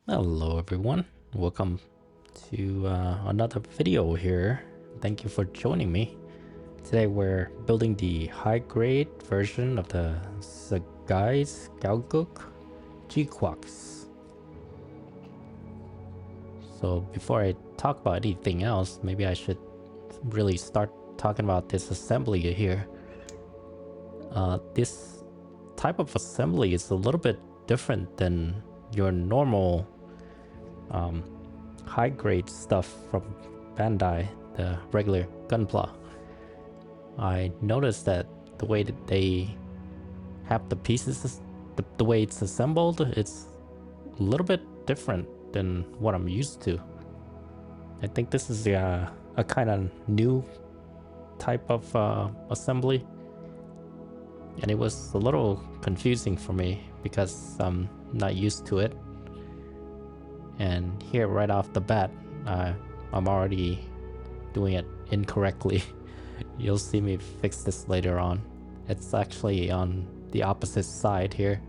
Hello everyone, welcome to another video here. Thank you for joining me. Today we're building the high grade version of the Sugai's Gelgoog GQuuuuuX. So before I talk about anything else, maybe I should really start talking about this assembly here. This type of assembly is a little bit different than your normal high grade stuff from Bandai, the regular Gunpla. I noticed that the way that they have the pieces, the way it's assembled, it's a little bit different than what I'm used to. I think this is a kind of new type of assembly, and it was a little confusing for me because I'm not used to it. And here right off the bat, I'm already doing it incorrectly. You'll see me fix this later on. It's actually on the opposite side here.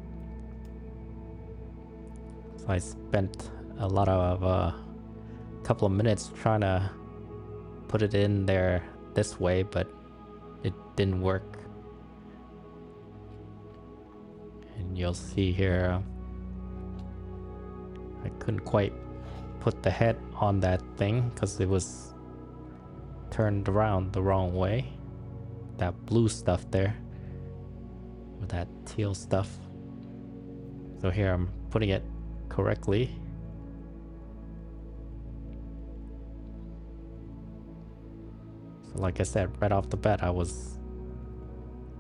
So I spent a lot of couple of minutes trying to put it in there this way, but it didn't work. And you'll see here, I couldn't quite put the head on that thing because it was turned around the wrong way. That blue stuff there, or that teal stuff. So here I'm putting it correctly. So like I said, right off the bat I was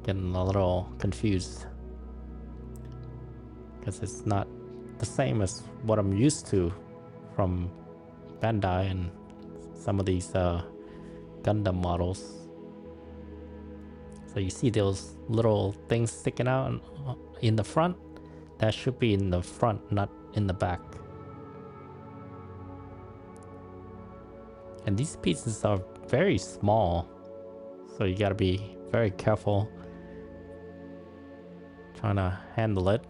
getting a little confused because it's not the same as what I'm used to from Bandai and some of these Gundam models. So you see those little things sticking out in the front? That should be in the front, not in the back. And these pieces are very small, so you gotta be very careful trying to handle it.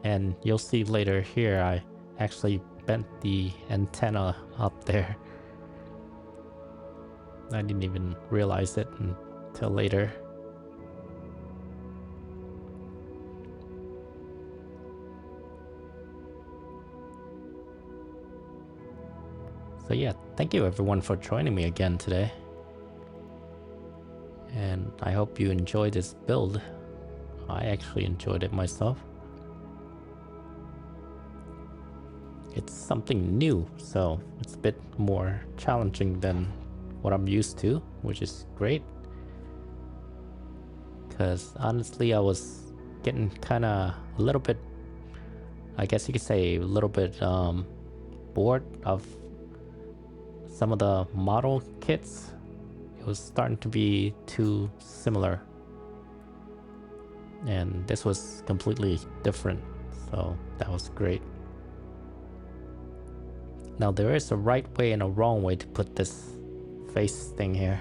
And you'll see later here, I actually bent the antenna up there. I didn't even realize it until later. So yeah, thank you everyone for joining me again today. And I hope you enjoy this build. I actually enjoyed it myself. It's something new, so it's a bit more challenging than what I'm used to, which is great. Because honestly, I was getting kind of a little bit, I guess you could say a little bit bored of some of the model kits. It was starting to be too similar. And this was completely different, so that was great. Now there is a right way and a wrong way to put this face thing here.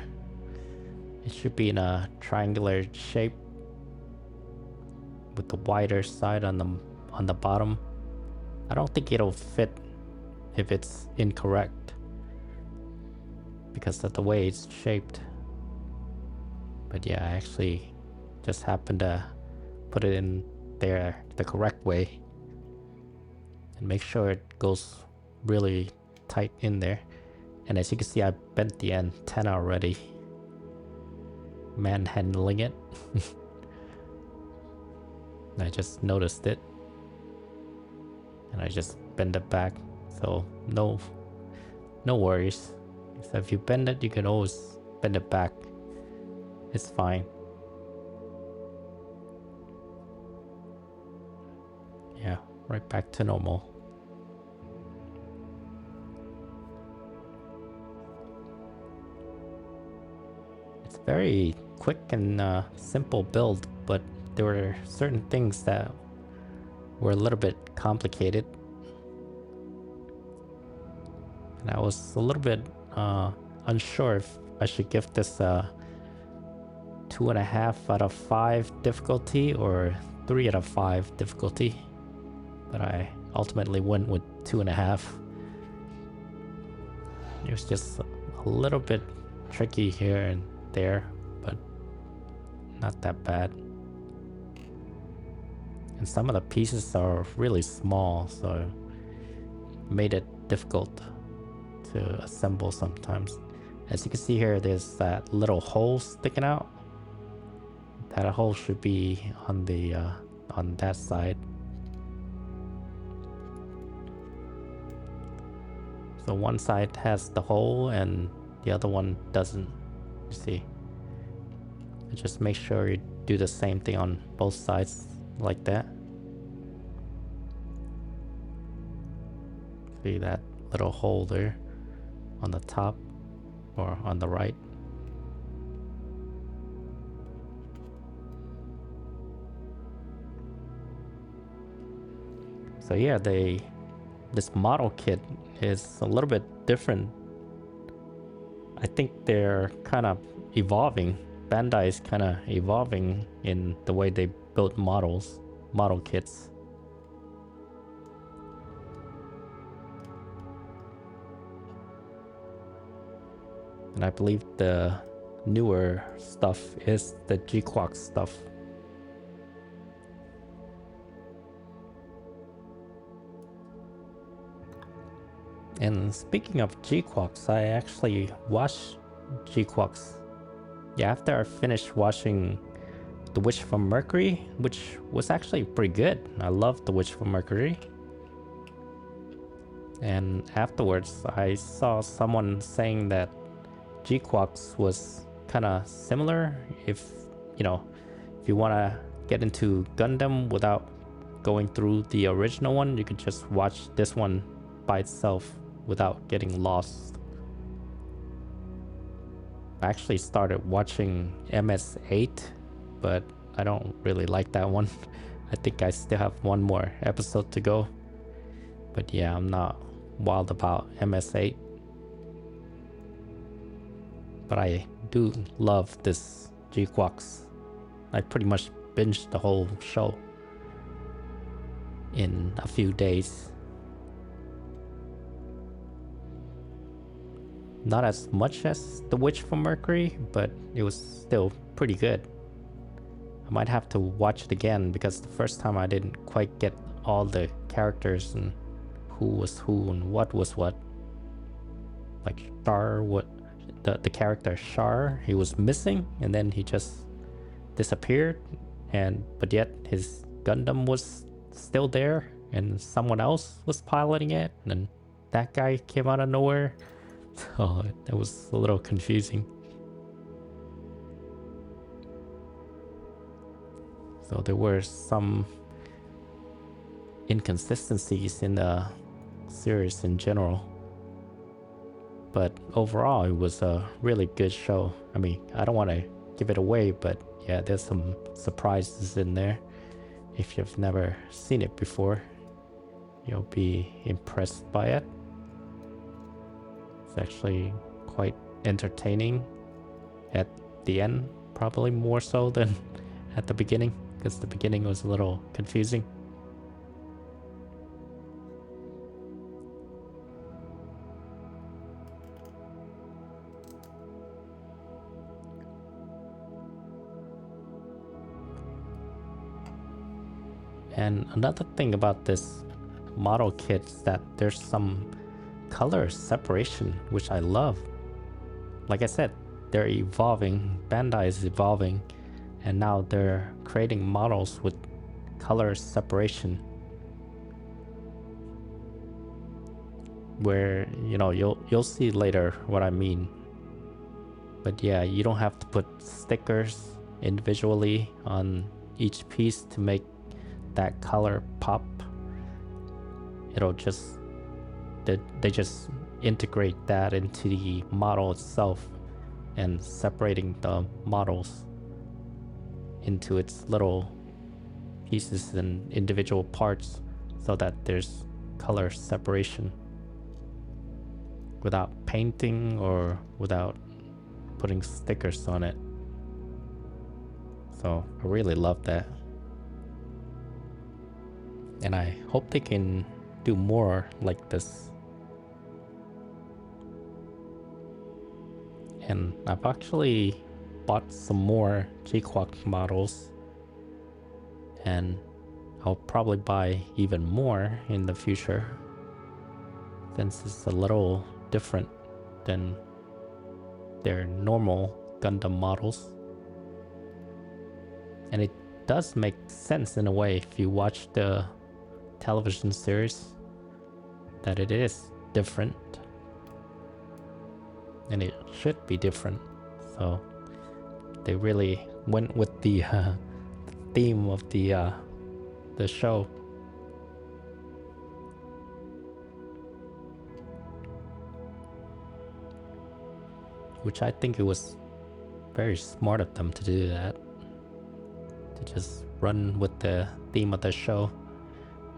It should be in a triangular shape with the wider side on the bottom. I don't think it'll fit if it's incorrect because of the way it's shaped. But yeah, I actually just happened to put it in there the correct way and make sure it goes really tight in there. And as you can see, I bent the antenna already, manhandling it. I just noticed it and I just bend it back, so no worries. So if you bend it, you can always bend it back, it's fine. Yeah, right back to normal. Very quick and simple build, but there were certain things that were a little bit complicated. And I was a little bit unsure if I should give this a 2.5 out of 5 difficulty or 3 out of 5 difficulty. but I ultimately went with 2.5. It was just a little bit tricky here and there, but not that bad. And some of the pieces are really small, so it made it difficult to assemble sometimes. As you can see here, there's that little hole sticking out. That hole should be on the on that side. So one side has the hole and the other one doesn't. You see. And just make sure you do the same thing on both sides like that. See that little hole there on the top or on the right. So yeah, this model kit is a little bit different. I think they're kind of evolving. Bandai is kind of evolving in the way they build model kits. And I believe the newer stuff is the GQuuuuuuX stuff. And speaking of GQuuuuuuX, I actually watched GQuuuuuuX. Yeah, after I finished watching The Witch from Mercury, which was actually pretty good. I loved The Witch from Mercury. And afterwards, I saw someone saying that GQuuuuuuX was kind of similar. If you want to get into Gundam without going through the original one, you could just watch this one by itself without getting lost. I actually started watching MS-08, but I don't really like that one. I think I still have one more episode to go. But yeah, I'm not wild about MS-08. But I do love this GQuuuuuuX. I pretty much binged the whole show in a few days. Not as much as The Witch from Mercury, but it was still pretty good. I might have to watch it again because the first time I didn't quite get all the characters and who was who and what was what. Like Char, the character Char, he was missing and then he just disappeared, but yet his Gundam was still there and someone else was piloting it, and that guy came out of nowhere. So that was a little confusing. So there were some inconsistencies in the series in general. But overall, it was a really good show. I mean, I don't want to give it away, but yeah, there's some surprises in there. If you've never seen it before, you'll be impressed by it. It's actually quite entertaining at the end, probably more so than at the beginning, because the beginning was a little confusing. And another thing about this model kit is that there's some color separation, which I love. Like I said, they're evolving. Bandai is evolving, and now they're creating models with color separation, where you'll see later what I mean. But yeah, you don't have to put stickers individually on each piece to make that color pop. It'll just they just integrate that into the model itself and separating the models into its little pieces and individual parts so that there's color separation without painting or without putting stickers on it. So I really love that. And I hope they can do more like this. And I've actually bought some more GQuuuuuuX models, and I'll probably buy even more in the future, since it's a little different than their normal Gundam models. And it does make sense in a way if you watch the television series, that it is different. And it should be different. So they really went with the theme of the show. Which I think it was very smart of them to do that. To just run with the theme of the show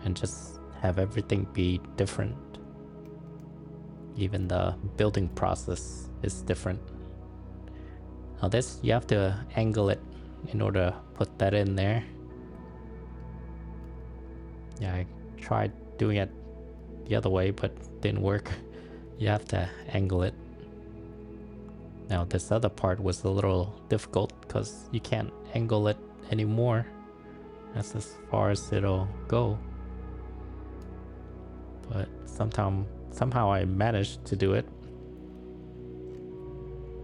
and just have everything be different. Even the building process is different. Now this, you have to angle it in order to put that in there. Yeah, I tried doing it the other way, but didn't work. You have to angle it. Now this other part was a little difficult because you can't angle it anymore. That's as far as it'll go. But somehow I managed to do it.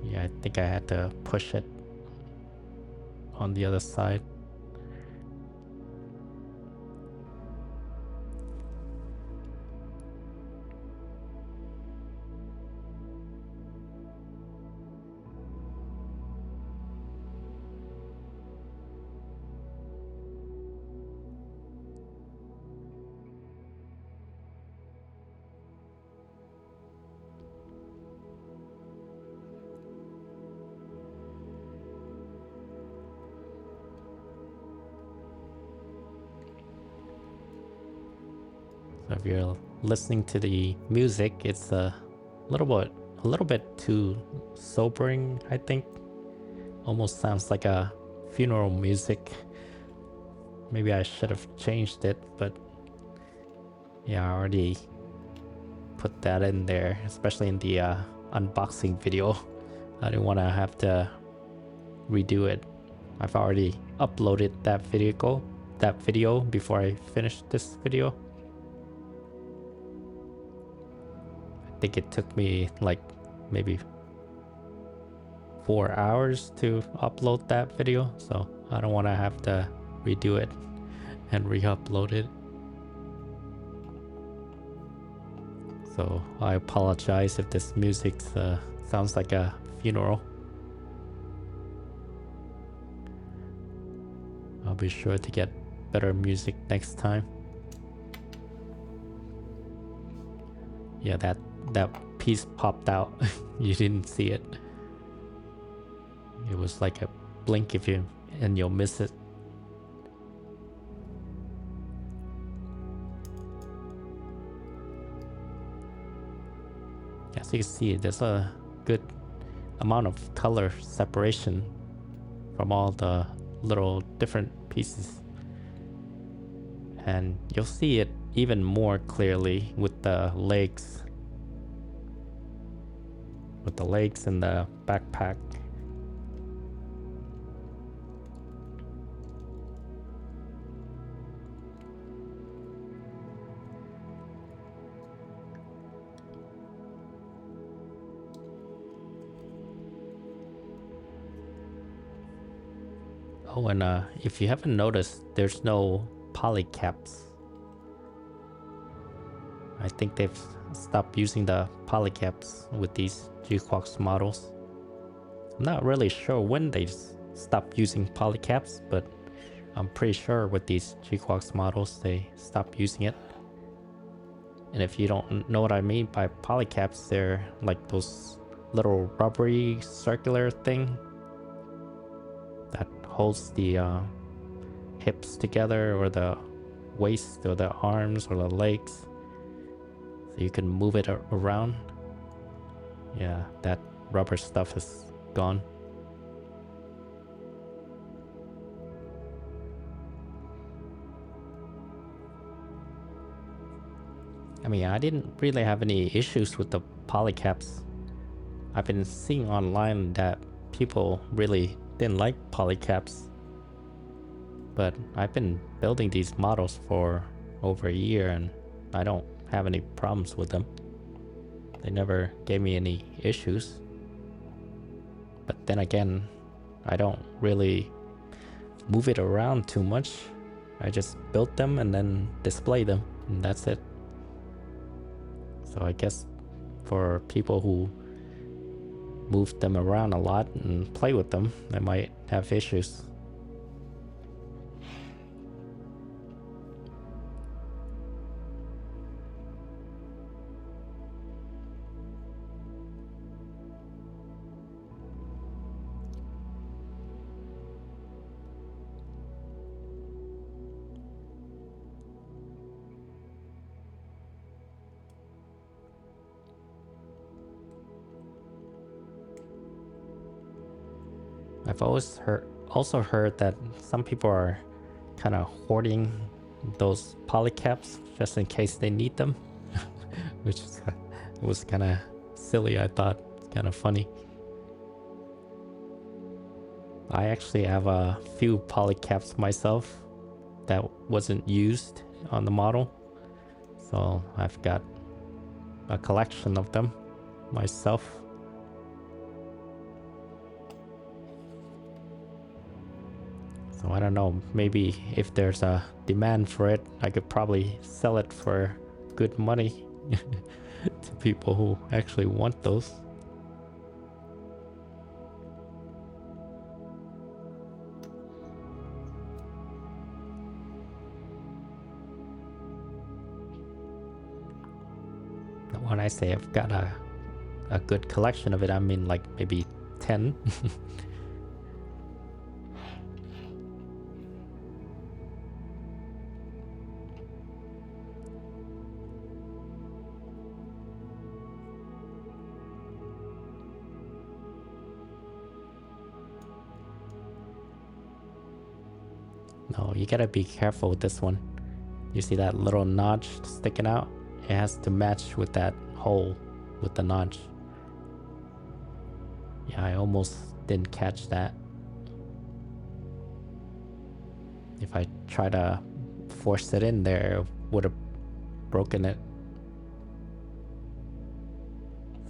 Yeah, I think I had to push it on the other side. So if you're listening to the music, it's a little bit too sobering, I think. Almost sounds like a funeral music. Maybe I should have changed it, but yeah, I already put that in there, especially in the unboxing video. I didn't want to have to redo it. I've already uploaded that video before I finished this video. I think it took me like maybe 4 hours to upload that video, so I don't want to have to redo it and re-upload it. So I apologize if this music sounds like a funeral. I'll be sure to get better music next time. Yeah, that piece popped out. You didn't see it. It was like a blink and you'll miss it. As you can see, there's a good amount of color separation from all the little different pieces. And you'll see it even more clearly with the legs. With the legs and the backpack. Oh, and if you haven't noticed, there's no polycaps. I think they've stopped using the polycaps with these GQuuuuuuX models. I'm not really sure when they stopped using polycaps, but I'm pretty sure with these GQuuuuuuX models they stopped using it. And if you don't know what I mean by polycaps, they're like those little rubbery circular thing that holds the hips together, or the waist, or the arms, or the legs, so you can move it around. Yeah, that rubber stuff is gone. I mean, I didn't really have any issues with the polycaps. I've been seeing online that people really didn't like polycaps, but I've been building these models for over a year and I don't have any problems with them. They never gave me any issues. But then again, I don't really move it around too much. I just build them and then display them, and that's it. So I guess for people who move them around a lot and play with them, they might have issues. I've also heard that some people are kind of hoarding those polycaps just in case they need them, which was kind of silly. I thought kind of funny. I actually have a few polycaps myself that wasn't used on the model, so I've got a collection of them myself. So I don't know, maybe if there's a demand for it, I could probably sell it for good money to people who actually want those. When I say I've got a good collection of it, I mean like maybe 10. No, you gotta be careful with this one. You see that little notch sticking out? It has to match with that hole with the notch. Yeah, I almost didn't catch that. If I try to force it in there, it would have broken it.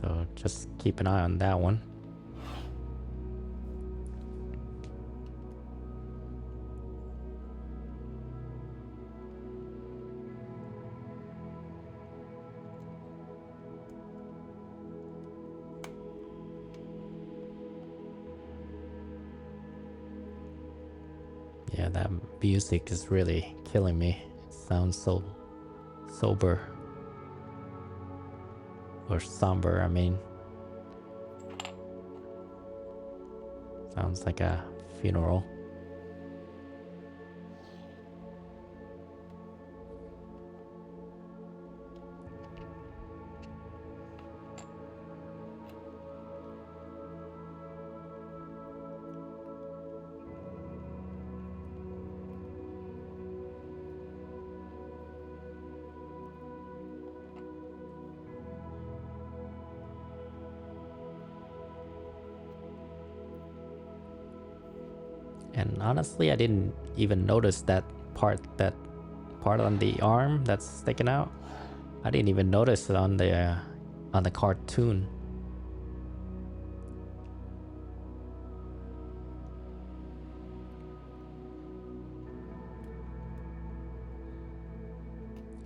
So just keep an eye on that one. Yeah, that music is really killing me. It sounds so sober. Or somber, I mean. Sounds like a funeral. And honestly, I didn't even notice that part on the arm that's sticking out. I didn't even notice it on the cartoon.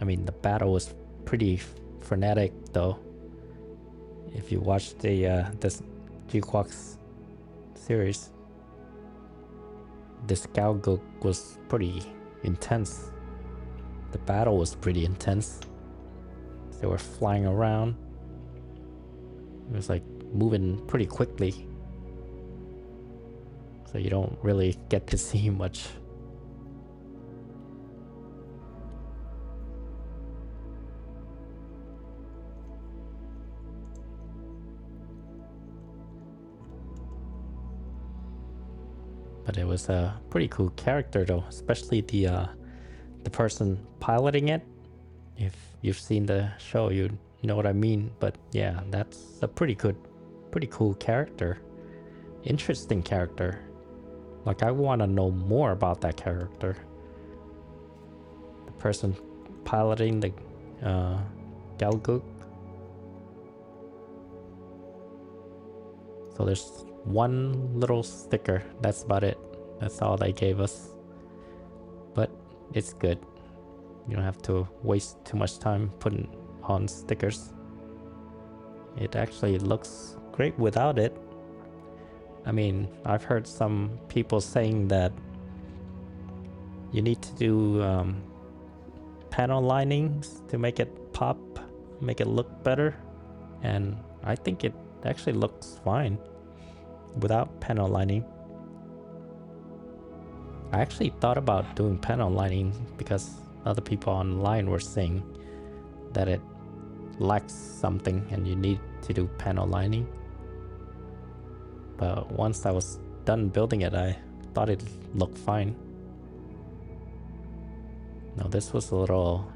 I mean, the battle was pretty frenetic, though. If you watch this GQuuuuuX series, this Gelgoog was pretty intense. The battle was pretty intense. They were flying around. It was like moving pretty quickly, so you don't really get to see much. But it was a pretty cool character though, especially the person piloting it. If you've seen the show, you know what I mean. But yeah, that's a pretty cool character. Interesting character. Like, I want to know more about that character. The person piloting the Gelgoog. So there's one little sticker. That's about it. That's all they gave us. But it's good. You don't have to waste too much time putting on stickers. It actually looks great without it. I mean, I've heard some people saying that you need to do panel linings to make it pop, make it look better. And I think it actually looks fine without panel lining. I actually thought about doing panel lining because other people online were saying that it lacks something and you need to do panel lining. But once I was done building it, I thought it looked fine. Now this was a little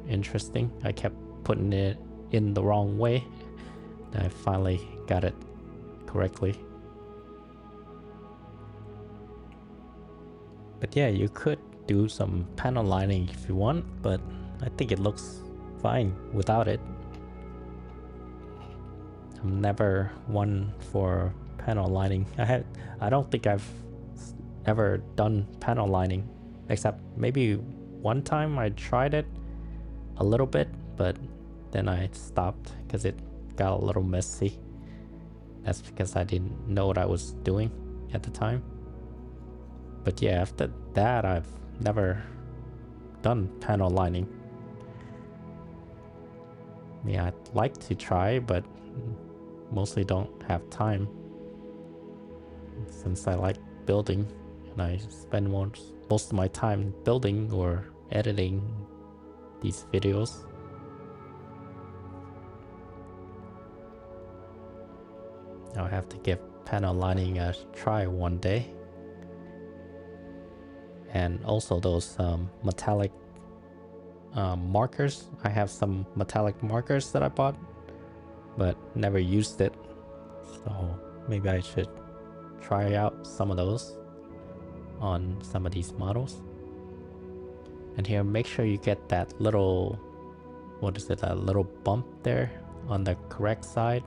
interesting. I kept putting it in the wrong way. I finally got it correctly. But yeah, you could do some panel lining if you want, but I think it looks fine without it. I'm never one for panel lining. I don't think I've ever done panel lining, except maybe one time I tried it a little bit, but then I stopped because it got a little messy. That's because I didn't know what I was doing at the time. But yeah, after that, I've never done panel lining. Yeah, I'd like to try, but mostly don't have time. Since I like building and I spend most of my time building or editing these videos. I'll have to give panel lining a try one day. And also those metallic markers. I have some metallic markers that I bought, but never used it. So maybe I should try out some of those on some of these models. And here, make sure you get that little, what is it, that little bump there on the correct side.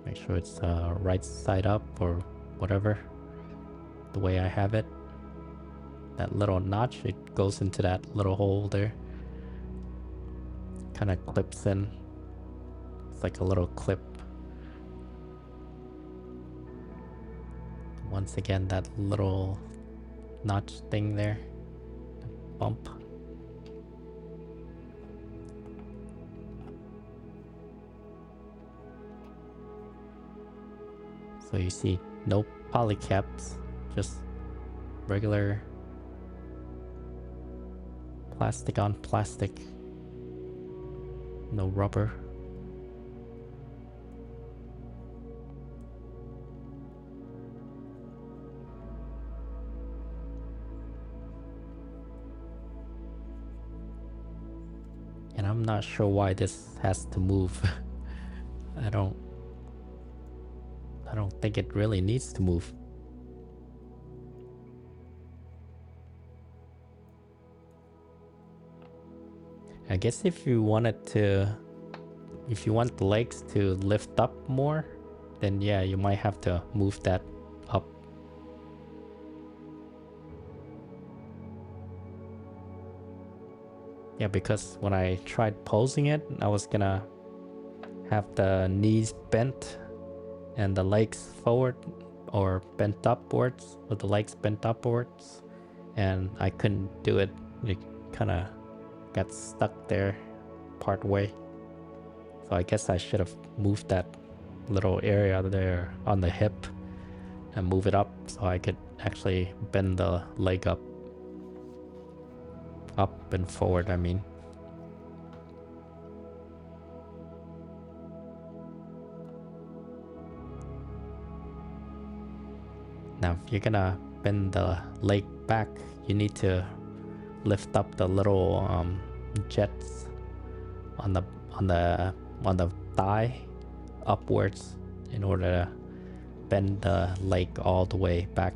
Make sure it's right side up or whatever, the way I have it. That little notch, it goes into that little hole there. Kind of clips in. It's like a little clip. Once again, that little notch thing there, bump. So you see no polycaps, just regular plastic on plastic, no rubber. And I'm not sure why this has to move. I don't think it really needs to move. I guess if you want the legs to lift up more, then yeah, you might have to move that up. Yeah, because when I tried posing it, I was gonna have the knees bent and the legs forward or bent upwards, with the legs bent upwards, and I couldn't do it. It kind of got stuck there part way. So I guess I should have moved that little area there on the hip and move it up so I could actually bend the leg up and forward, I mean. Now if you're gonna bend the leg back, you need to lift up the little jets on the thigh upwards in order to bend the leg all the way back,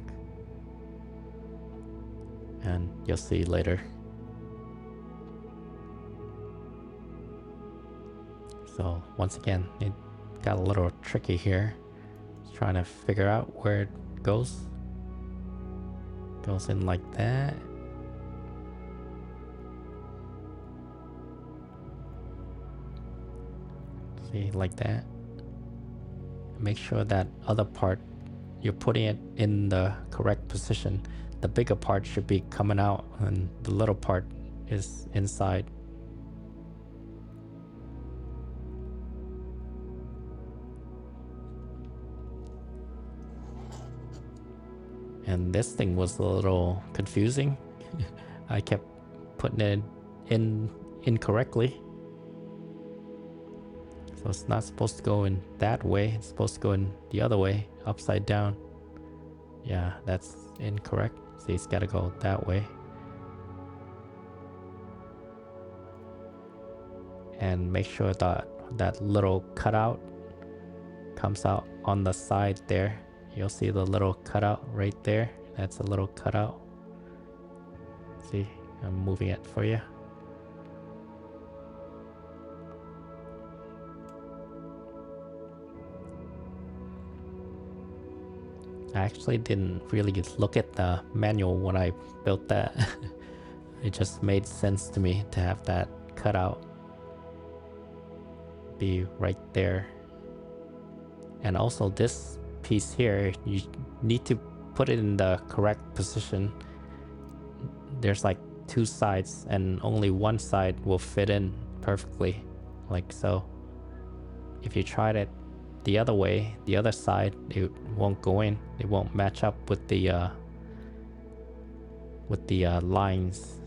and you'll see later. So once again, it got a little tricky here. Just trying to figure out where it goes. Goes in like that. See, like that. Make sure that other part, you're putting it in the correct position. The bigger part should be coming out and the little part is inside. And this thing was a little confusing. I kept putting it in incorrectly. So it's not supposed to go in that way. It's supposed to go in the other way, upside down. Yeah, that's incorrect. See, it's got to go that way. And make sure that that little cutout comes out on the side there. You'll see the little cutout right there. That's a little cutout. See, I'm moving it for you. I actually didn't really look at the manual when I built that. It just made sense to me to have that cutout be right there. And also this piece here, you need to put it in the correct position. There's like two sides and only one side will fit in perfectly, like so. If you tried it the other way, the other side, it won't go in. It won't match up with the lines.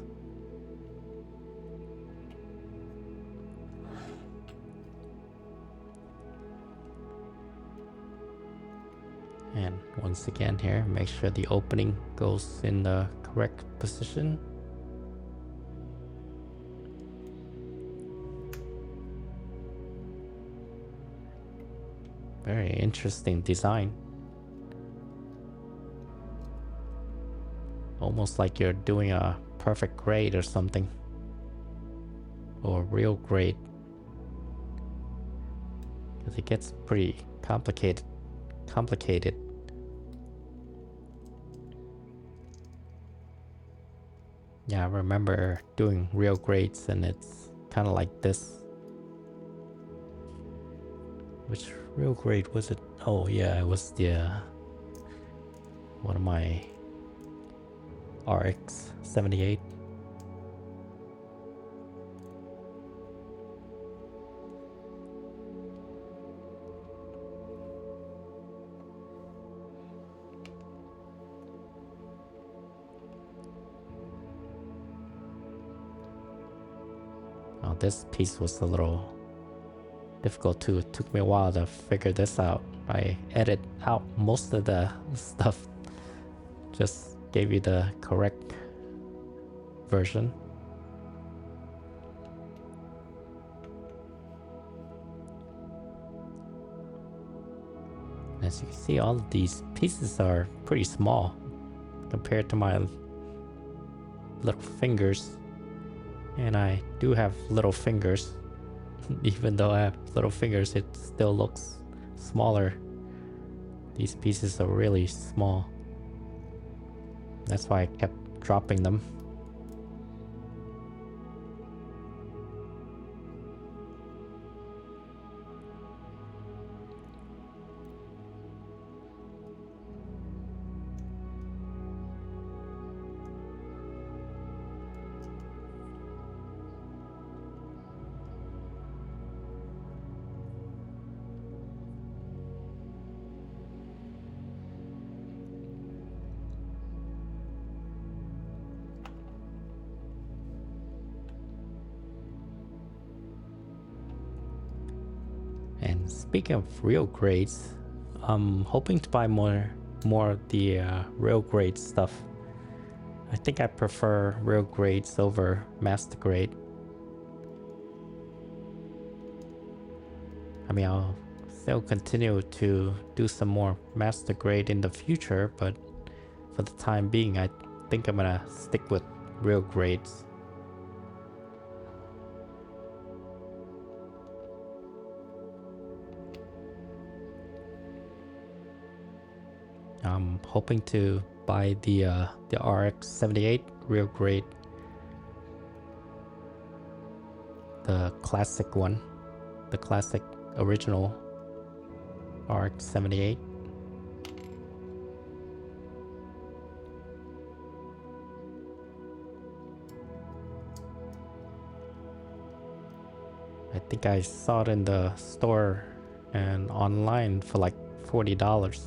And once again here, make sure the opening goes in the correct position. Very interesting design. Almost like you're doing a perfect grade or something. Or real grade. Because it gets pretty complicated. Yeah, I remember doing real grades and it's kind of like this. Which real grade was it? Oh yeah, it was the one of my RX 78. Oh, this piece was a little difficult too. It took me a while to figure this out. I edited out most of the stuff, just gave you the correct version. As you can see, all of these pieces are pretty small compared to my little fingers. And I do have little fingers. Even though I have little fingers, it still looks smaller. These pieces are really small. That's why I kept dropping them. And speaking of real grades, I'm hoping to buy more of the real grade stuff. I think I prefer real grades over master grade. I mean, I'll still continue to do some more master grade in the future, but for the time being, I think I'm gonna stick with real grades. I'm hoping to buy the RX-78 real grade, the classic one, the classic original RX-78. I think I saw it in the store and online for like $40.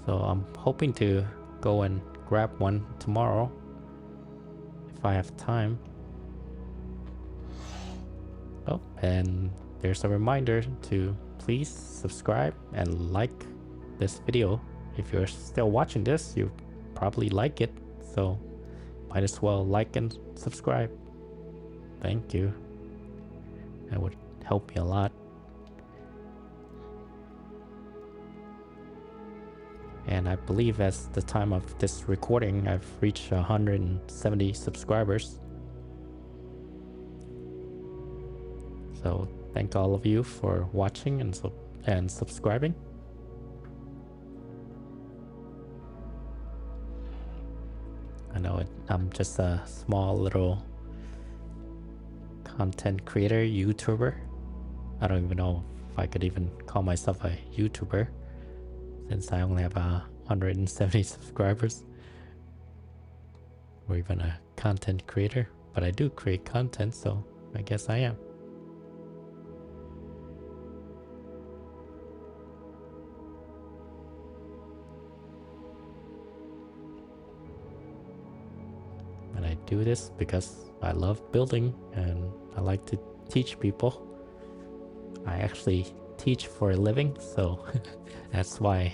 So I'm hoping to go and grab one tomorrow if I have time. Oh, and there's a reminder to please subscribe and like this video. If you're still watching this, you probably like it, so might as well like and subscribe. Thank you. That would help me a lot. And I believe as the time of this recording, I've reached 170 subscribers. So thank all of you for watching and subscribing. I know I'm just a small little content creator, YouTuber. I don't even know if I could even call myself a YouTuber, since I only have 170 subscribers, or even a content creator, but I do create content, so I guess I am. And I do this because I love building and I like to teach people. I actually teach for a living, so that's why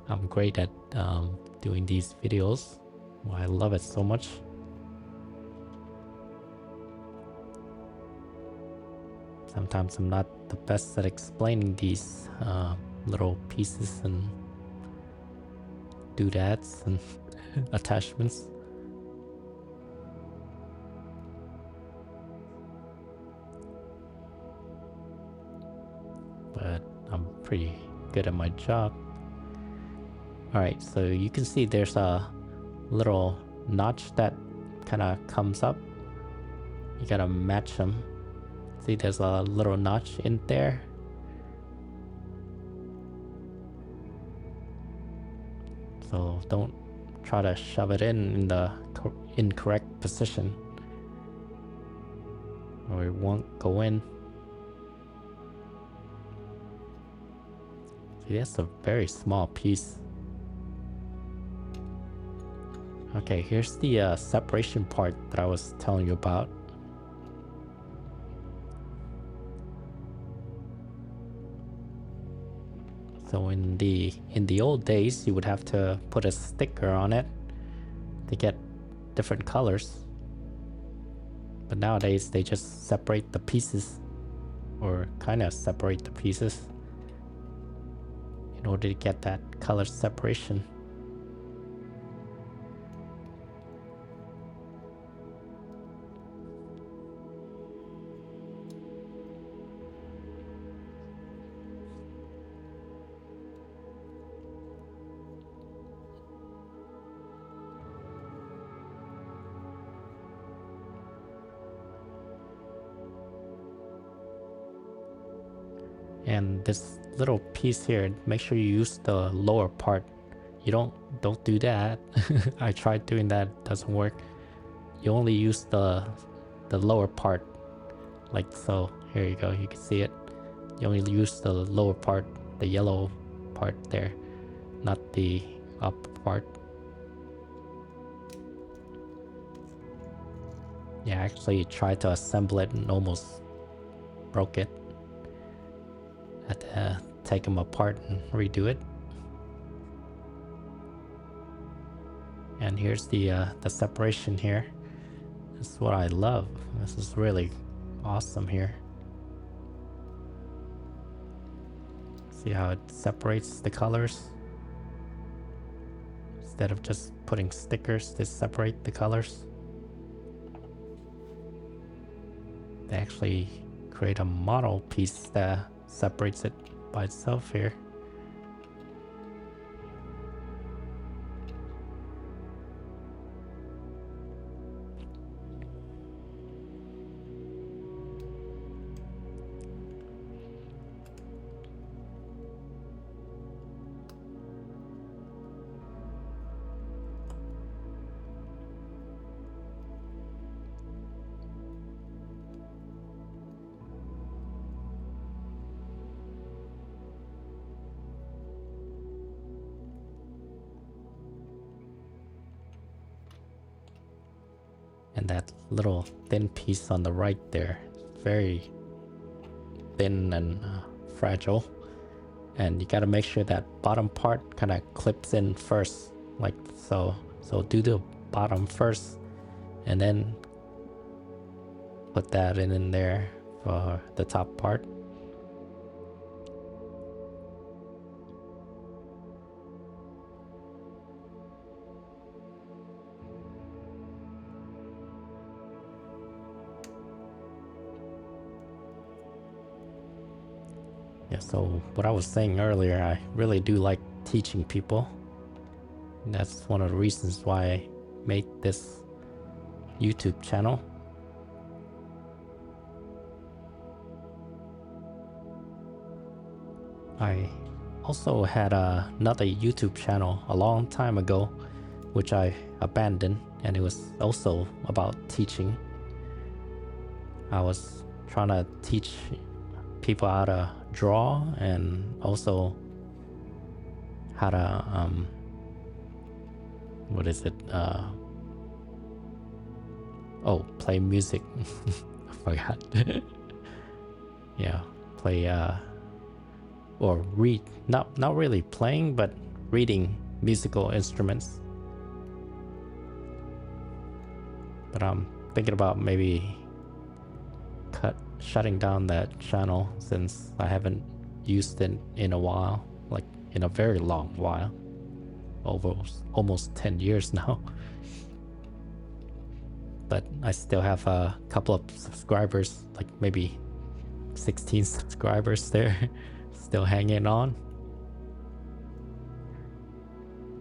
I'm great at doing these videos. I love it so much. Sometimes I'm not the best at explaining these little pieces and doodads and attachments. But I'm pretty good at my job. Alright, so you can see there's a little notch that kind of comes up. You gotta match them. See, there's a little notch in there. So don't try to shove it in the incorrect position, or it won't go in. See, that's a very small piece. Okay, here's the separation part that I was telling you about. So in the old days, you would have to put a sticker on it to get different colors. But nowadays, they just separate the pieces, or kind of separate the pieces, in order to get that color separation. And this little piece here, make sure you use the lower part. You don't do that. I tried doing that, it doesn't work. You only use the lower part, like so. Here you go, you can see it. You only use the lower part, the yellow part there, not the upper part. Yeah, I actually tried to assemble it and almost broke it. Had to take them apart and redo it. And And here's the separation here. This is what I love. This is really awesome here. See how it separates the colors? Instead of just putting stickers to separate the colors, they actually create a model piece that separates it by itself here. And that little thin piece on the right there, very thin and fragile. And you gotta make sure that bottom part kind of clips in first, like so. So do the bottom first, and then put that in there for the top part. Yeah, so what I was saying earlier, I really do like teaching people. And that's one of the reasons why I made this YouTube channel. I also had another YouTube channel a long time ago, which I abandoned, and it was also about teaching. I was trying to teach people how to draw and also how to what is it, oh, play music. I forgot. Yeah, play or read, not really playing, but reading musical instruments. But I'm thinking about maybe shutting down that channel since I haven't used it in a while, like in a very long while, almost 10 years now. But I still have a couple of subscribers, like maybe 16 subscribers there, still hanging on.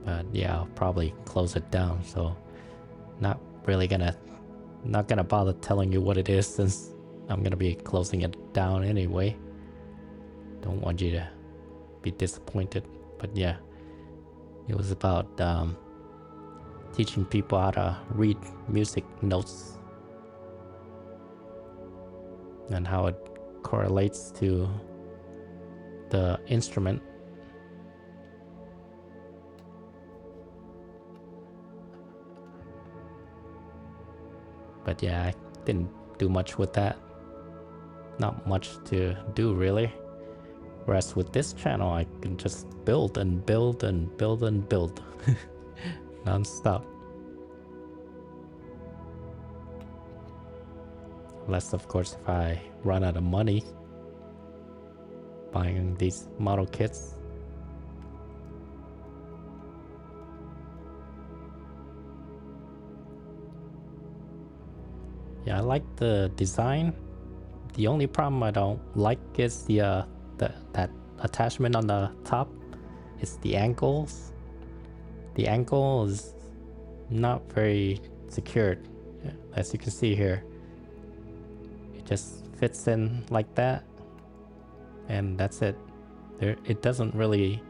But yeah, I'll probably close it down, so not gonna bother telling you what it is since I'm gonna be closing it down anyway. Don't want you to be disappointed. But yeah, it was about teaching people how to read music notes and how it correlates to the instrument. But yeah, I didn't do much with that. Not much to do really. Whereas with this channel, I can just build and build and build and build non-stop. Unless of course if I run out of money buying these model kits. Yeah, I like the design. The only problem I don't like is that attachment on the top. It's the angles. The angle is not very secured, as you can see here. It just fits in like that, and that's it. It doesn't really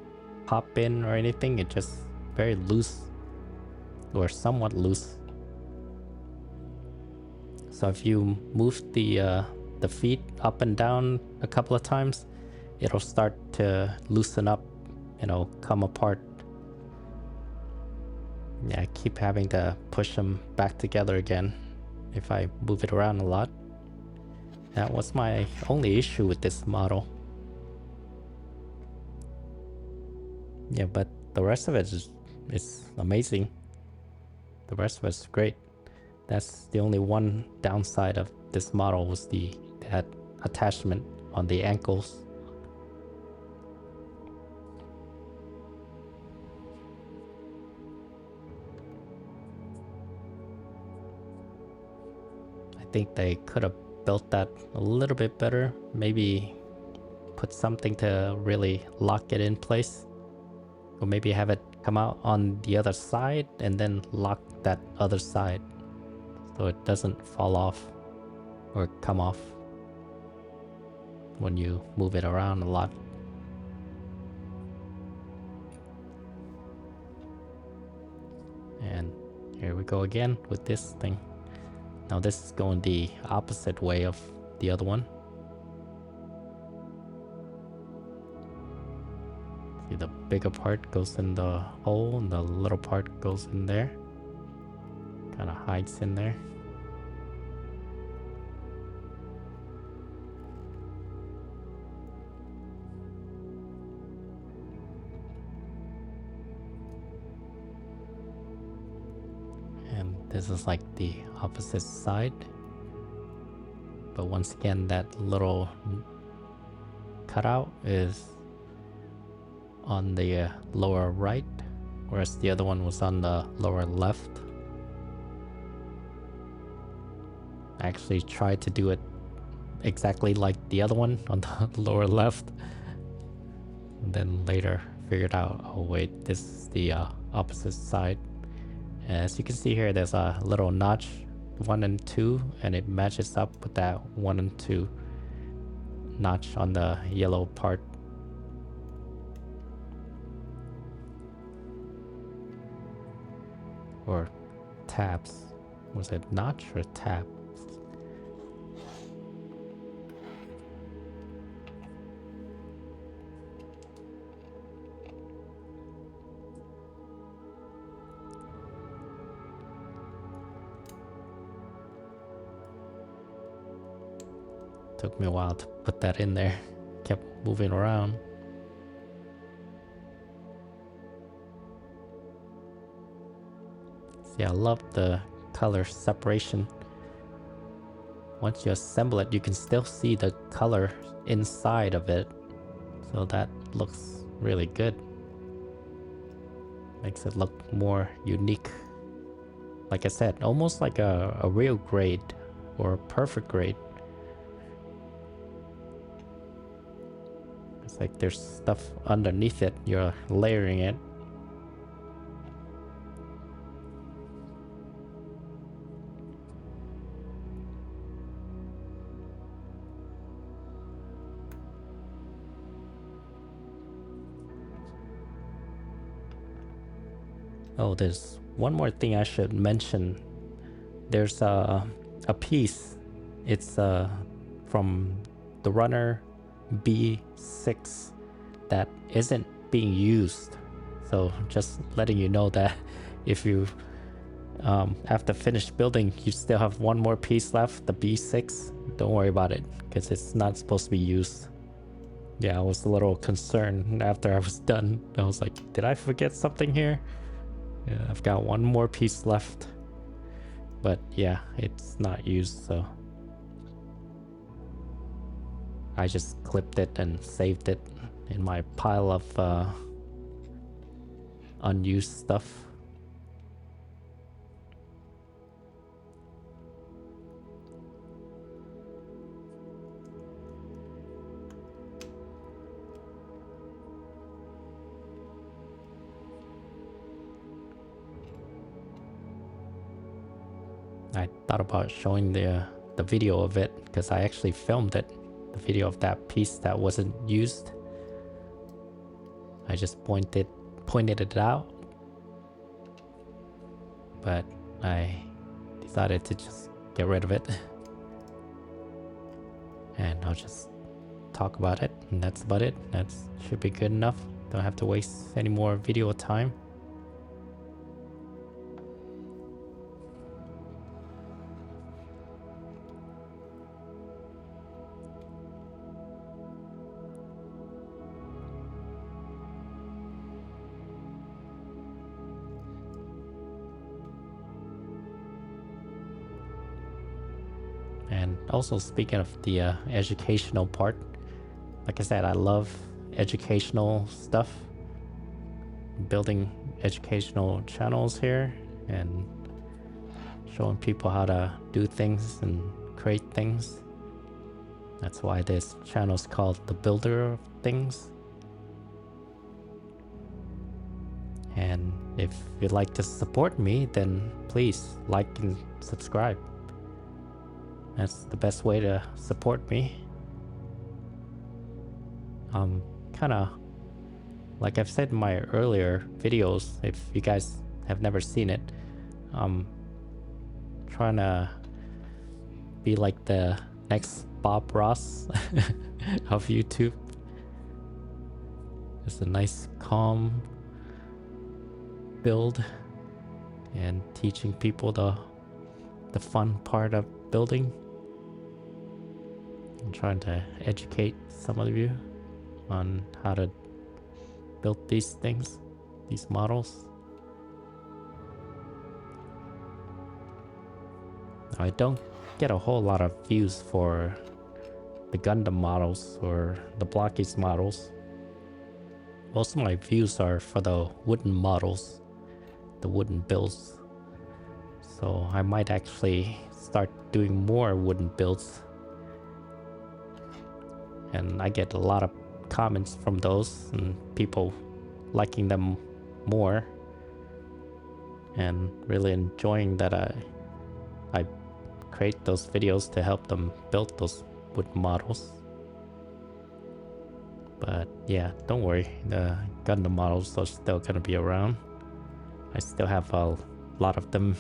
pop in or anything. It's just very loose, or somewhat loose. So if you move the feet up and down a couple of times, it'll start to loosen up, come apart. Yeah, I keep having to push them back together again if I move it around a lot. That was my only issue with this model. Yeah, but the rest of it is amazing. The rest was great. That's the only one downside of this model was that attachment on the ankles. I think they could have built that a little bit better. Maybe put something to really lock it in place. Or maybe have it come out on the other side and then lock that other side so it doesn't fall off or come off when you move it around a lot. And here we go again with this thing. Now this is going the opposite way of the other one. See, the bigger part goes in the hole and the little part goes in there. Kind of hides in there. And this is like the opposite side. But once again, that little cutout is on the lower right, whereas the other one was on the lower left. I actually tried to do it exactly like the other one on the lower left, and then later figured out, oh wait, this is the opposite side. As you can see here, there's a little notch 1 and 2, and it matches up with that 1 and 2 notch on the yellow part. Or tabs. Was it notch or tab? Took me a while to put that in there. Kept moving around. See, I love the color separation. Once you assemble it, you can still see the color inside of it. So that looks really good. Makes it look more unique. Like I said, almost like a real grade or a perfect grade. It's like there's stuff underneath it. You're layering it. Oh, there's one more thing I should mention. There's a piece. It's from the runner B6 that isn't being used. So just letting you know that if you after finished building, you still have one more piece left, the B6, don't worry about it because it's not supposed to be used. Yeah, I was a little concerned after I was done. I was like, did I forget something here? Yeah, I've got one more piece left, but yeah, it's not used, so I just clipped it and saved it in my pile of unused stuff. I thought about showing the video of it because I actually filmed it, the video of that piece that wasn't used. I just pointed it out, but I decided to just get rid of it. And I'll just talk about it, and that's about it. That should be good enough. Don't have to waste any more video time. And also, speaking of the educational part, like I said, I love educational stuff, building educational channels here and showing people how to do things and create things. That's why this channel is called The Builder of Things. And if you'd like to support me, then please like and subscribe. That's the best way to support me. Kind of like I've said in my earlier videos, if you guys have never seen it, I'm trying to be like the next Bob Ross of YouTube. It's a nice calm build and teaching people the fun part of building. I'm trying to educate some of you on how to build these things, these models. I don't get a whole lot of views for the Gundam models or the Blockies models. Most of my views are for the wooden models, the wooden builds. So I might actually start doing more wooden builds. And I get a lot of comments from those and people liking them more and really enjoying that I create those videos to help them build those wooden models. But yeah, don't worry, the Gundam models are still gonna be around. I still have a lot of them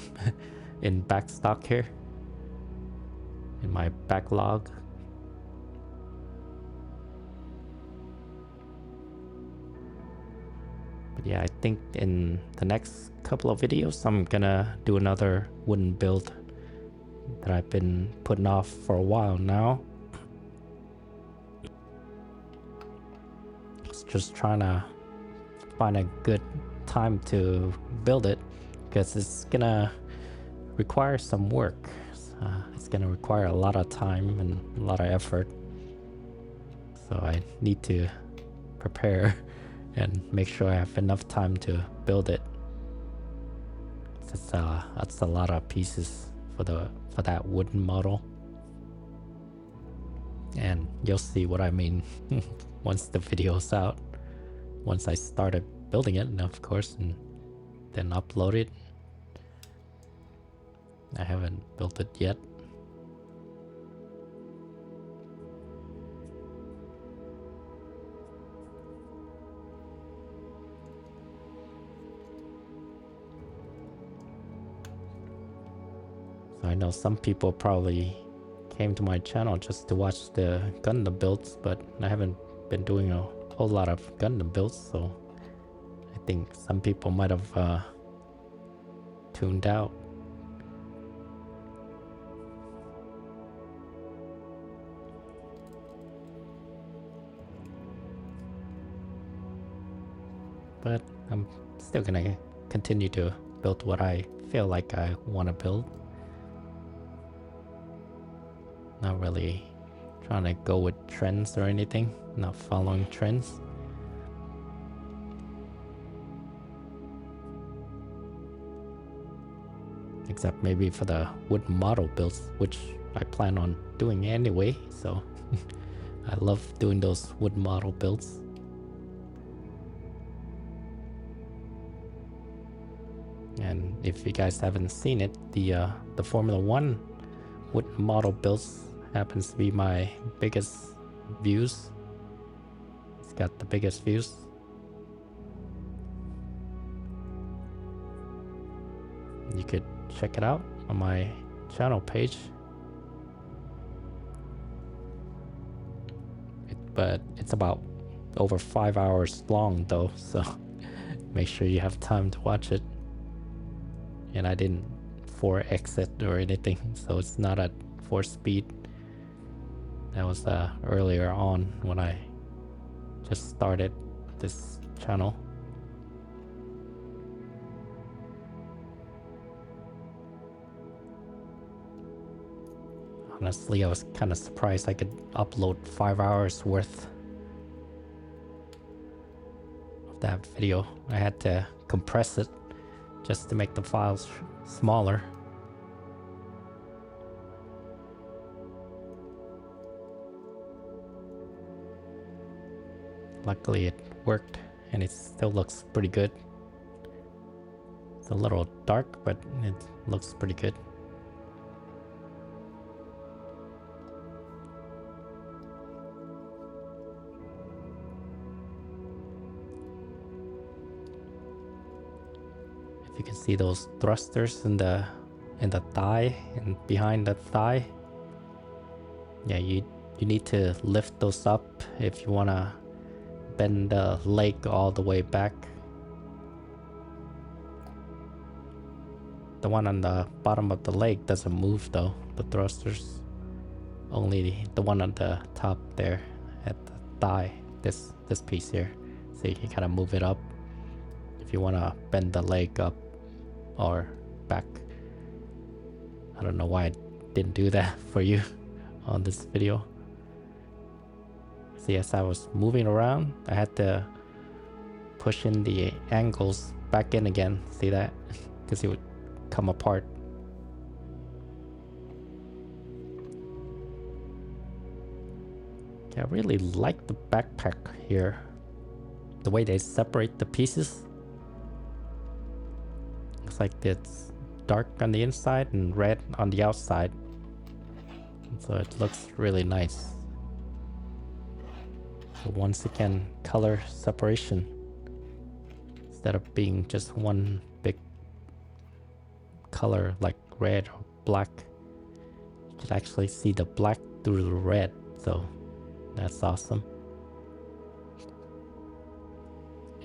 in backstock here, in my backlog. But yeah, I think in the next couple of videos I'm gonna do another wooden build that I've been putting off for a while now. Just trying to find a good time to build it, because it's gonna require some work. It's gonna require a lot of time and a lot of effort, so I need to prepare and make sure I have enough time to build it. That's a lot of pieces for that wooden model, and you'll see what I mean once the video's out. Once I started building it, and of course, and then upload it. I haven't built it yet. So I know some people probably came to my channel just to watch the Gundam builds, but I haven't been doing a whole lot of Gundam builds, so I think some people might have tuned out. But I'm still gonna continue to build what I feel like I want to build. Not really trying to go with trends or anything, not following trends. Except maybe for the wooden model builds, which I plan on doing anyway, so I love doing those wooden model builds. And if you guys haven't seen it, the Formula 1 wooden model builds happens to be my biggest views. It's got the biggest views. You could check it out on my channel page. But it's about over 5 hours long though, so make sure you have time to watch it. And I didn't 4x it or anything, so it's not at 4 speed. That was earlier on when I just started this channel. Honestly, I was kind of surprised I could upload 5 hours worth of that video. I had to compress it just to make the files smaller. Luckily it worked, and it still looks pretty good. It's a little dark, but it looks pretty good. If you can see those thrusters in the thigh and behind the thigh, yeah, you need to lift those up if you want to bend the leg all the way back. The one on the bottom of the leg doesn't move though, the thrusters. Only the one on the top there at the thigh, this piece here. So you can kind of move it up if you want to bend the leg up or back. I don't know why I didn't do that for you on this video. See, as I was moving around, I had to push in the angles back in again. See that? Because it would come apart. I really like the backpack here. The way they separate the pieces. Looks like it's dark on the inside and red on the outside. So it looks really nice. So once again, color separation. Instead of being just one big color like red or black, you can actually see the black through the red. So that's awesome.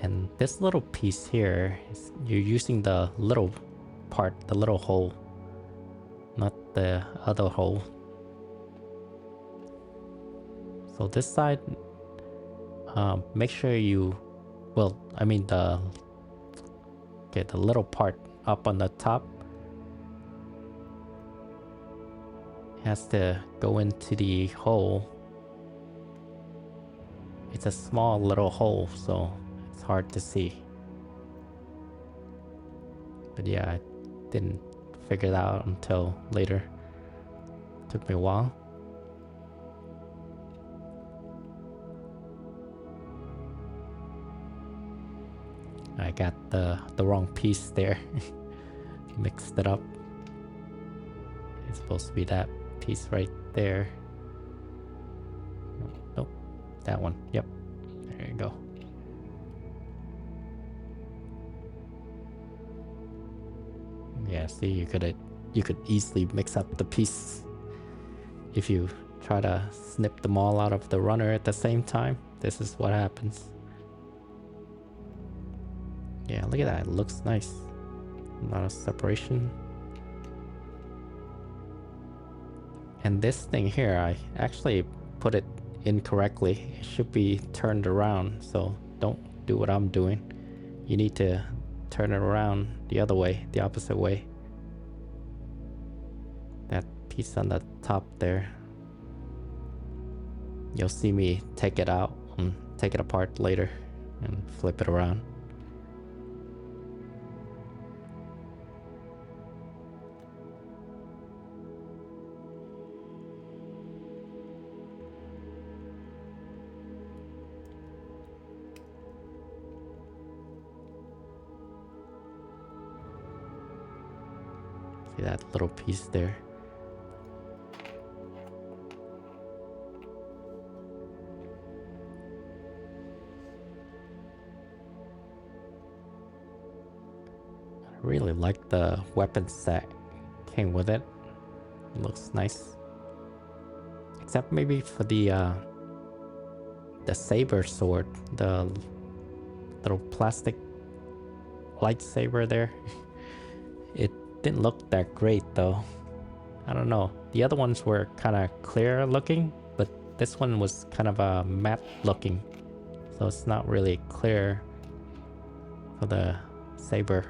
And this little piece here, you're using the little part, the little hole, not the other hole. So this side, make sure you, well, I mean the little part up on the top has to go into the hole. It's a small little hole, so it's hard to see. But yeah, I didn't figure that out until later. It took me a while. I got the wrong piece there. Mixed it up. It's supposed to be that piece right there. Nope, that one. Yep, there you go. Yeah, see, you could easily mix up the pieces if you try to snip them all out of the runner at the same time. This is what happens. Yeah, look at that, it looks nice. A lot of separation. And this thing here, I actually put it incorrectly. It should be turned around, so don't do what I'm doing. You need to turn it around the other way, the opposite way. That piece on the top there. You'll see me take it out and take it apart later and flip it around. See that little piece there? I really like the weapons that came with it. It looks nice. Except maybe for the saber sword, the little plastic lightsaber there. It didn't look that great though. I don't know. The other ones were kind of clear looking, but this one was kind of matte looking. So it's not really clear for the saber.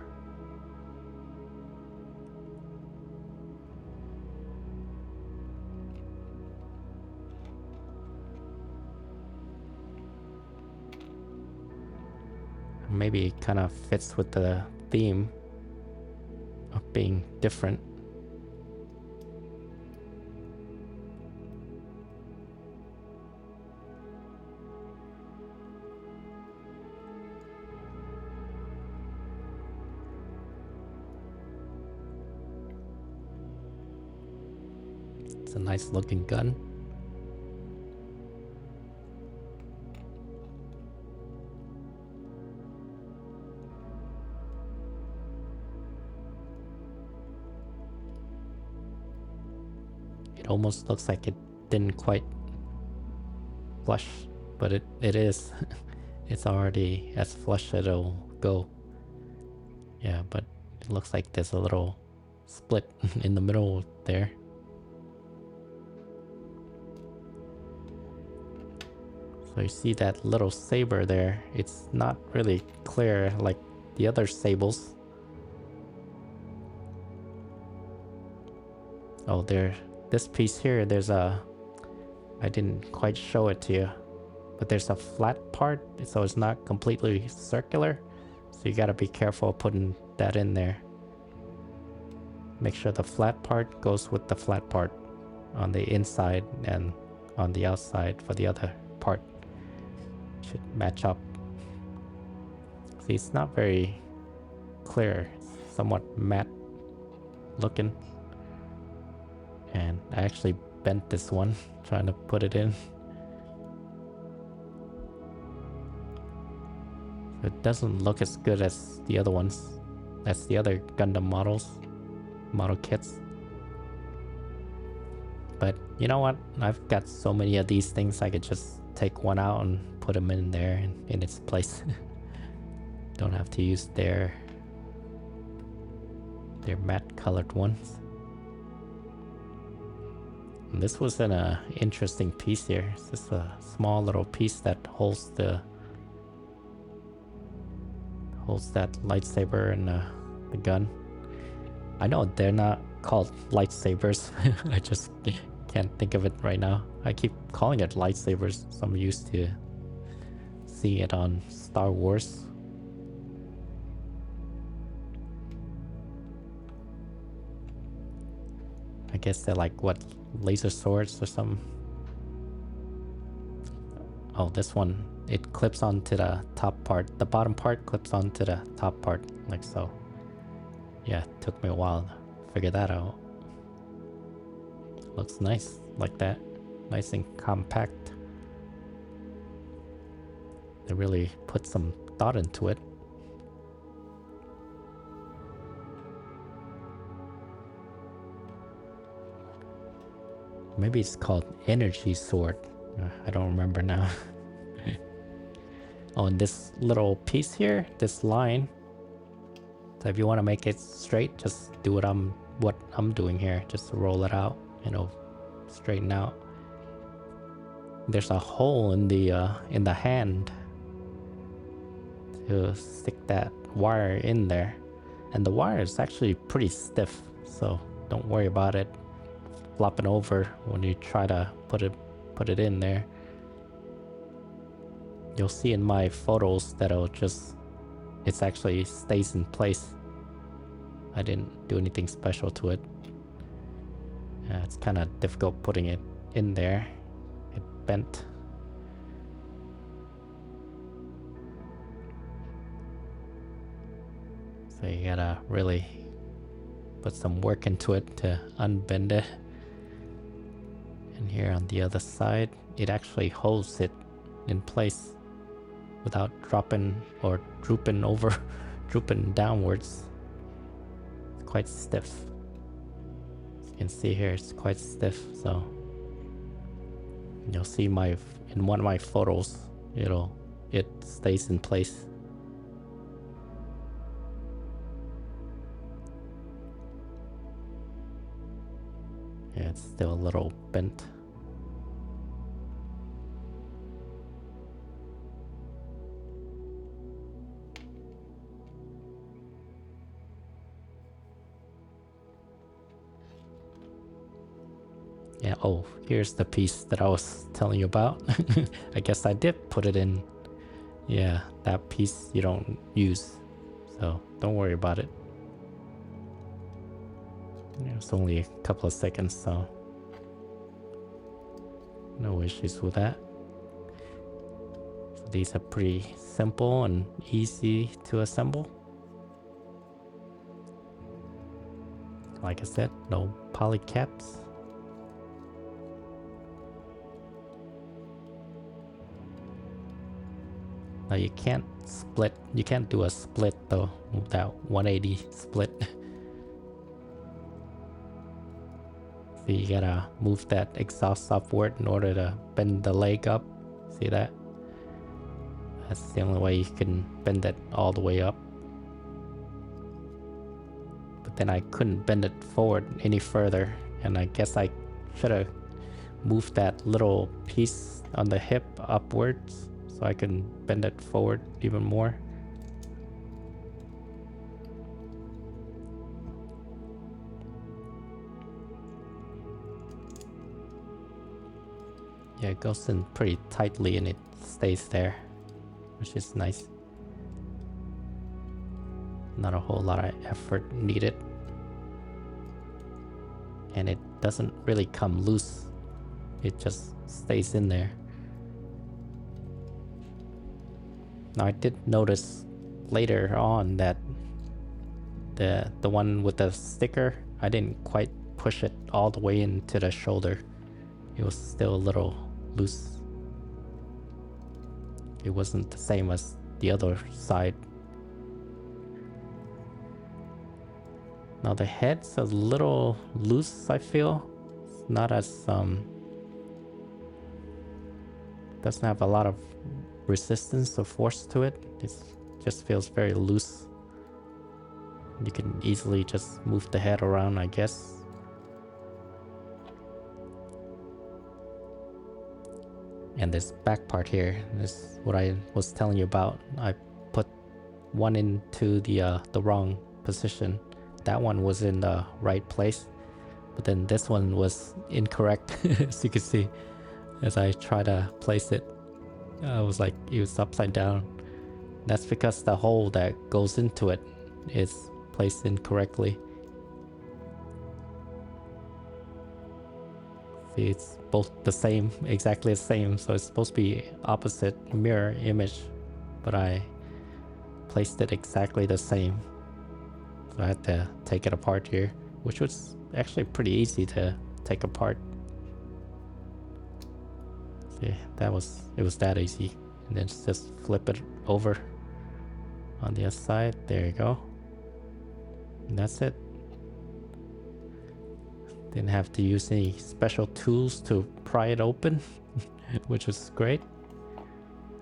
Maybe it kind of fits with the theme of being different. It's a nice looking gun. It almost looks like it didn't quite flush, but it is. It's already as flush as it'll go. Yeah, but it looks like there's a little split in the middle there. So you see that little saber there, it's not really clear like the other sables. Oh, this piece here, there's a, I didn't quite show it to you, but there's a flat part, so it's not completely circular. So you gotta be careful putting that in there. Make sure the flat part goes with the flat part on the inside and on the outside for the other part. Should match up. See, it's not very clear, it's somewhat matte looking. And I actually bent this one trying to put it in. It doesn't look as good as the other ones. That's the other Gundam model kits. But you know what? I've got so many of these things, I could just take one out and put them in there in its place. Don't have to use their matte colored ones. And this was an interesting piece here. It's just a small little piece that holds that lightsaber and the gun. I know they're not called lightsabers. I just can't think of it right now. I keep calling it lightsabers, so I'm used to seeing it on Star Wars. I guess they're like, what, laser swords or something? Oh, this one, it clips onto the top part. The bottom part clips onto the top part, like so. Yeah, it took me a while to figure that out. Looks nice, like that. Nice and compact. They really put some thought into it. Maybe it's called Energy Sword. I don't remember now. Oh, and this little piece here, this line. So if you want to make it straight, just do what I'm doing here. Just roll it out, and it'll straighten out. There's a hole in the hand to stick that wire in there, and the wire is actually pretty stiff, so don't worry about it flopping over when you try to put it in there. You'll see in my photos that it actually stays in place. I didn't do anything special to it. It's kind of difficult putting it in there. It bent. So you gotta really put some work into it to unbend it. And here on the other side, it actually holds it in place without dropping or drooping downwards. It's quite stiff. As you can see here, it's quite stiff, so you'll see in one of my photos, it stays in place. Yeah, it's still a little bent. Yeah, here's the piece that I was telling you about. I guess I did put it in Yeah, that piece you don't use, so don't worry about it. It's only a couple of seconds, so no issues with that. So these are pretty simple and easy to assemble. Like I said, no polycaps. Now you can't do a split though, that 180 split. So you gotta move that exhaust upward in order to bend the leg up. See that? That's the only way you can bend it all the way up. But then I couldn't bend it forward any further, and I guess I should have moved that little piece on the hip upwards so I can bend it forward even more. Yeah, it goes in pretty tightly and it stays there, which is nice. Not a whole lot of effort needed. And it doesn't really come loose. It just stays in there. Now I did notice later on that the one with the sticker, I didn't quite push it all the way into the shoulder. It was still a little loose. It wasn't the same as the other side. Now the head's a little loose, I feel. It's not as doesn't have a lot of resistance or force to it. It just feels very loose. You can easily just move the head around, I guess. And this back part here, this is what I was telling you about. I put one into the wrong position. That one was in the right place, but then this one was incorrect. As you can see, as I try to place it, I was like, it was upside down. That's because the hole that goes into it is placed incorrectly. See, it's both the same, exactly the same, so it's supposed to be opposite mirror image, but I placed it exactly the same. So I had to take it apart here, which was actually pretty easy to take apart. See, it was that easy. And then just flip it over on the other side. There you go. And that's it. Didn't have to use any special tools to pry it open, which was great.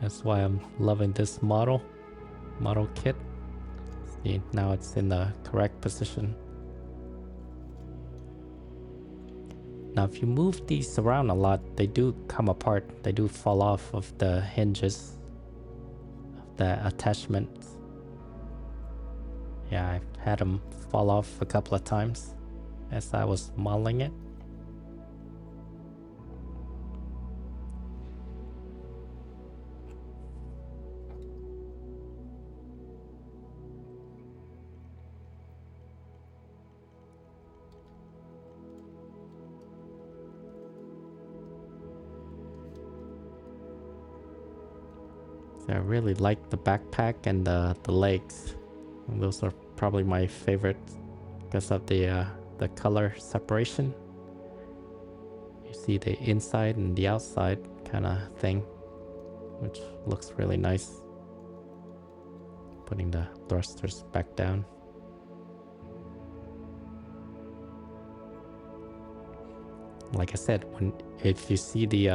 That's why I'm loving this model kit. See, now it's in the correct position. Now if you move these around a lot, they do come apart. They do fall off of the hinges of the attachment. Yeah, I've had them fall off a couple of times as I was modeling it. So I really like the backpack and the legs. And those are probably my favorite because of the color separation. You see the inside and the outside kind of thing, which looks really nice. Putting the thrusters back down. Like I said, if you see the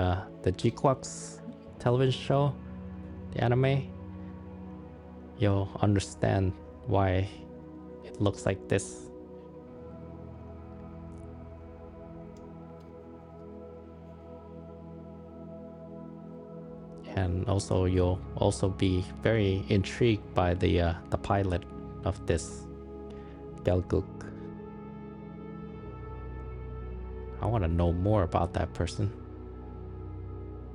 GQuuuuuuX television show, the anime, you'll understand why it looks like this. And also you'll also be very intrigued by the pilot of this Gelgoog. I want to know more about that person,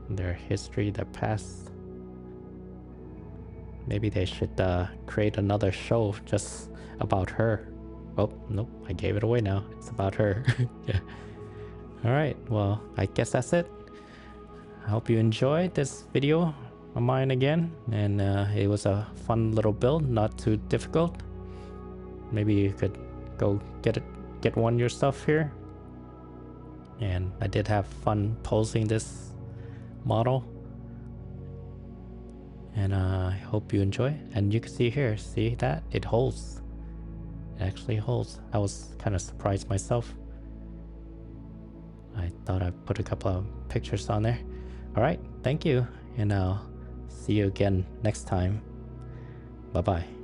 their history, their past. Maybe they should create another show just about her. Oh, nope, I gave it away now. It's about her. Yeah. Alright, well, I guess that's it. I hope you enjoyed this video of mine again. And it was a fun little build, not too difficult. Maybe you could go get one yourself here. And I did have fun posing this model. And I hope you enjoy. And you can see here, see that? It holds. It actually holds. I was kind of surprised myself. I thought I'd put a couple of pictures on there. Alright, thank you. And I'll see you again next time. Bye-bye.